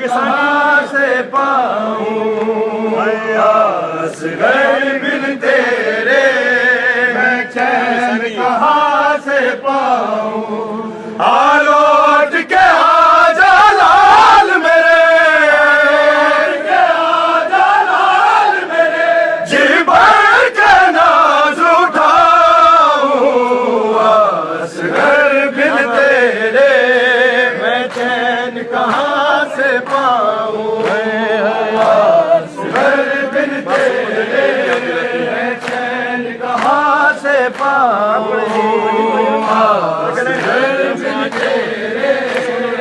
कहाँ से पाऊं असगर बिन तेरे मैं चैन कहाँ से पाऊं आलोट के आजा लाल मेरे जी भर के नाज उठाऊं असगर बिन तेरे मैं चैन कहाँ से पाऊं असगर बिन तेरे मैं चैन कहाँ से पाऊं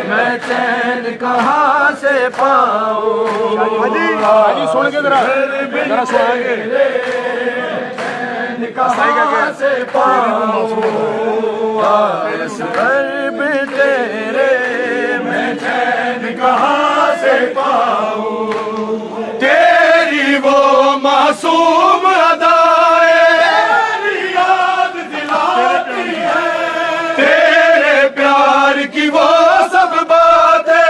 मैं चैन कहाँ से पाऊं हाजी सुन के जरा सुनाएंगे चैन कहाँ से पाऊं असगर बिन तेरे मैं चैन कहाँ से पाऊं तेरी वो मासूम अदाएं याद दिलाती है तेरे प्यार की वो सब बातें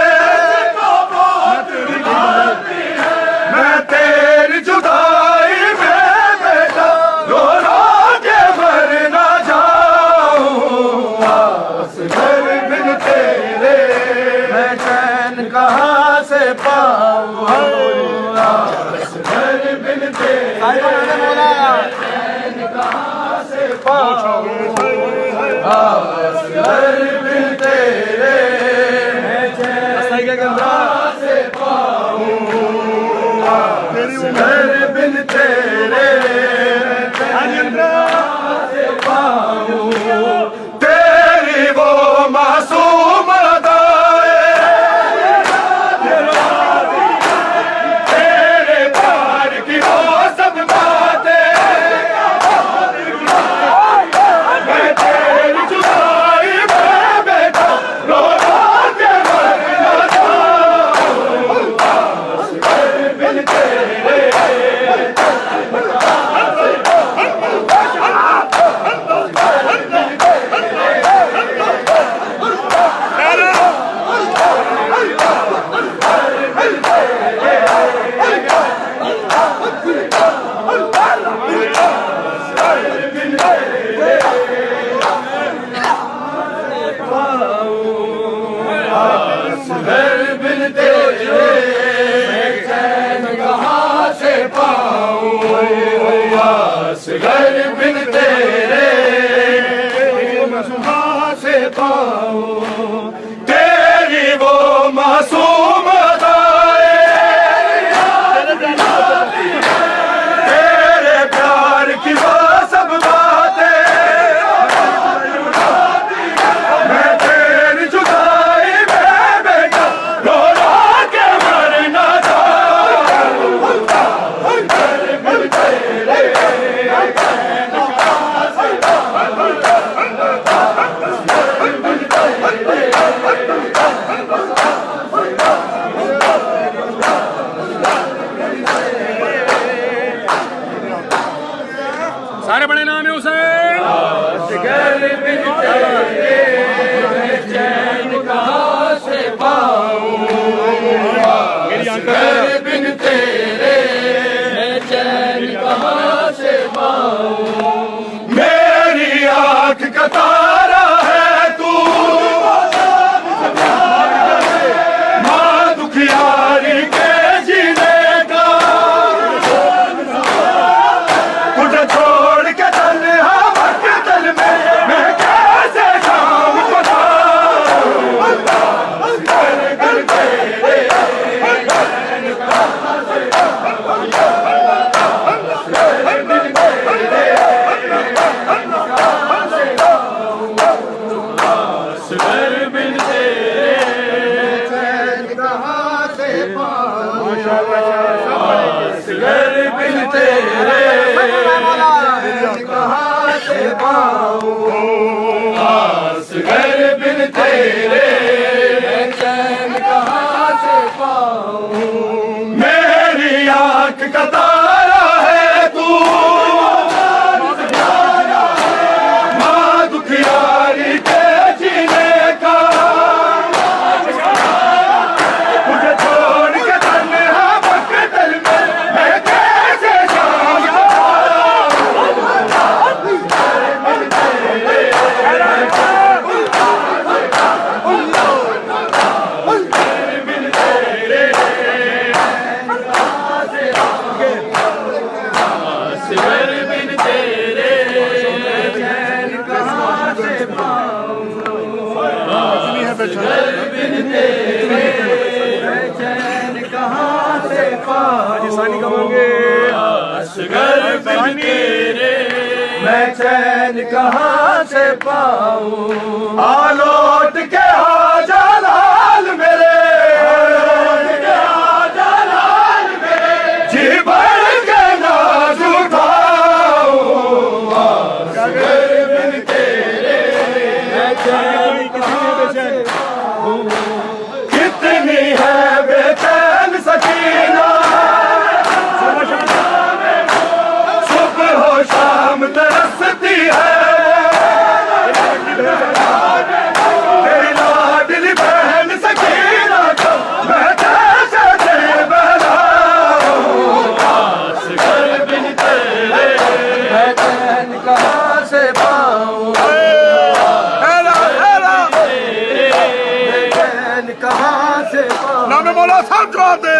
मैं तेरी जुदाई में बेटा रो रो के मर ना जाऊं असगर बिन तेरे मैं चैन कहाँ से पाऊं असगर बिन तेरे चैन कहाँ से पाऊं असगर बिन तेरे मैं चैन कहाँ से पाऊं असगर बिन तेरे चैन कहाँ से पाऊं तेरी वो मासूम अदाएं तेरे प्यार की वो सब बातें मैं तेरी जुदाई में बेटा रो रो के मर ना जाऊं असगर बिन तेरे असगर बिन तेरे मैं चैन कहाँ से पाऊं असगर बिन तेरे कहाँ से पाऊं तेरी वो मासूम अदाएं तेरे प्यार की वो सब बातें मैं तेरी जुदाई में बेटा रो रो के मर ना जाऊं असगर बिन तेरे चैन कहाँ से पाऊं असगर बिन तेरे सारे बड़े नाम है उसे असगर बिन तेरे मैं चैन कहाँ से पाऊं असगर बिन तेरे मैं चैन कहाँ से पाऊं मेरी आँख का तारा है तू माँ दुखियारी के जीने का तुझे छोड़ के तन्हा मकतल में मैं कैसे जाऊं खुदा असगर बिन तेरे चैन कहाँ से पाऊं असगर बिन तेरे कहाँ से पाऊं असगर बिन तेरे चैन कहाँ से पाऊं असगर बिन तेरे कहाँ से पाऊं असगर बिन तेरे चैन कहाँ से पाऊं मेरी आँख का तारा है तू माँ दुखियारी के जीने का तुझे छोड़ हाजी सानी कमांगे असगर बिन तेरे मैं चैन कहाँ से पाऊं आलोट के आजा लाल मेरे जी भर के नाज उठाऊं असगर बिन तेरे मैं चैन कहाँ से कितनी है बेचैन सकीना सुबह हो शाम तरसती है तेरी लाडली बहन सकीना को मैं कैसे दे बहलाऊं असगर बिन तेरे मैं चैन कहाँ से पाऊं कहाँ से नामे मौला साहब जवाब दे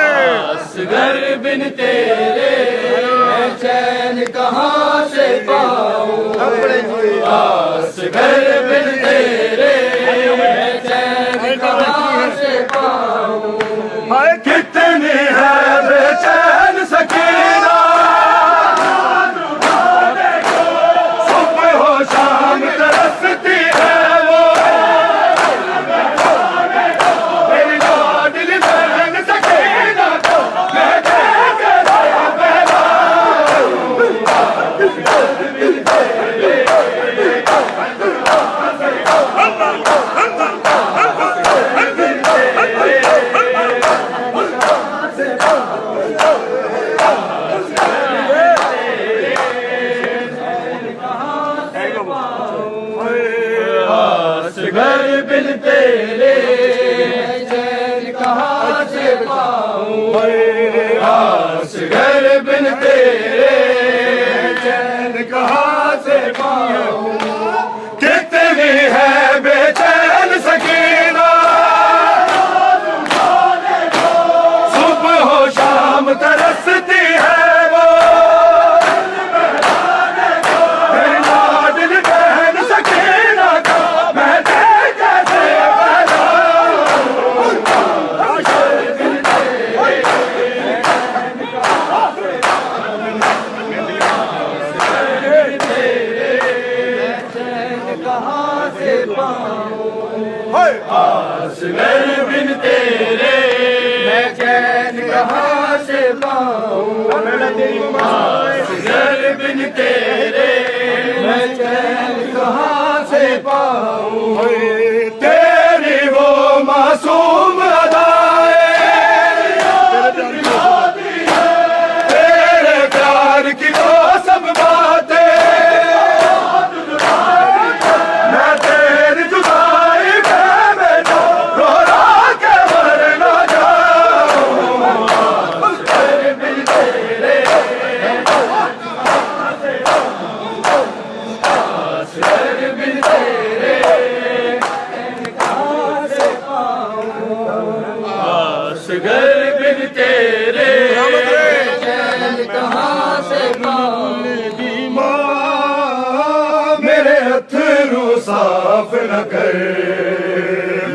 असगर बिन तेरे मैं चैन कहाँ से पाऊं असगर बिन तेरे मैं चैन कहाँ से पाऊं कितनी है बेचैन सकीना सुबह हो शाम तरसती है वो मेरी लाडली बहन सकीना को मैं कैसे दे बहलाऊं असगर बिन तेरे चैन कहाँ से पाऊं असगर बिन तेरे चैन कहाँ से पाऊं कितनी है बेचैन सकीना सुबह हो शाम तरसती है वो मेरी लाडली बहन सकीना को मैं कैसे बहलाऊं कहाँ से पाऊं असगर बिन तेरे मैं चैन कहाँ से पाऊं असगर बिन तेरे मैं चैन कहाँ से पाऊं तेरी वो मासूम अदाएं तेरे प्यार की वो सब बातें मैं तेरी जुदाई में बैठा रो रो के मर न जाऊं असगर बिन तेरे असगर बिन तेरे कहाँ से पाऊं असगर बिन तेरे चैन कहाँ से पाऊं मेरे अथरू साफ न कर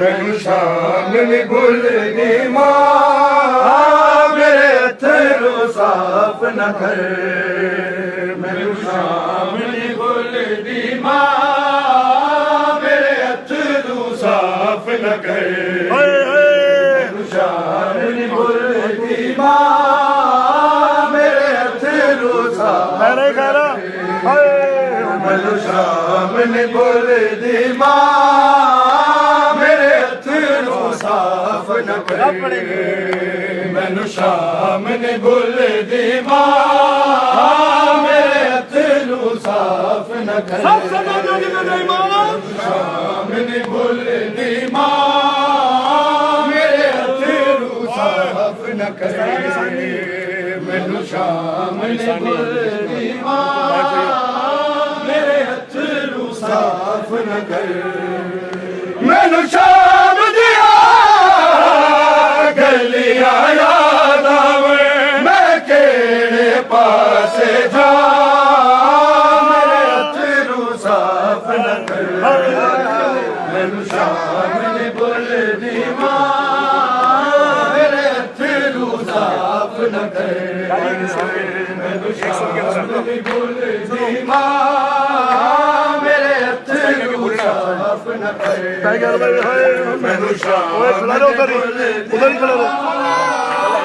मैनू शामिल भुल दी मां मेरे अथरू साफ न कर मैनू शामिल भुल दी मां मेरे अथरू साफ न कर मैनू शामिल भुल दी मां मेरे अथरू साफ मैनू शामिल भुल दी मां मेरे अथरू साफ न कर मैनू शामिल भुल दी मां मेरे अथरू साफ न कर शामिल भुल दी मां मेरे अथरू साफ न कर मैनू शामिल भुल दी मां मेरे अथरू साफ न कर मैनू शाम दिया गलियां याद आवे मैं केड़े पासे जा मेरे अथरू साफ न कर मैनू शामिल भुल दी मां मेरे अथरू साफ न कर उधर ही खड़ा रहो।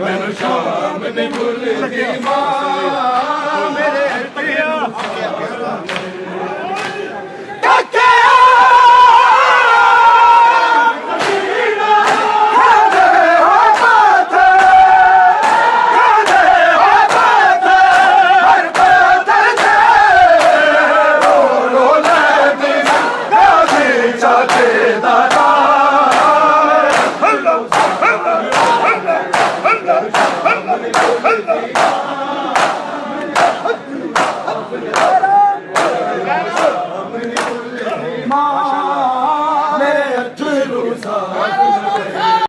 मैनू शाम दी भुल दी मां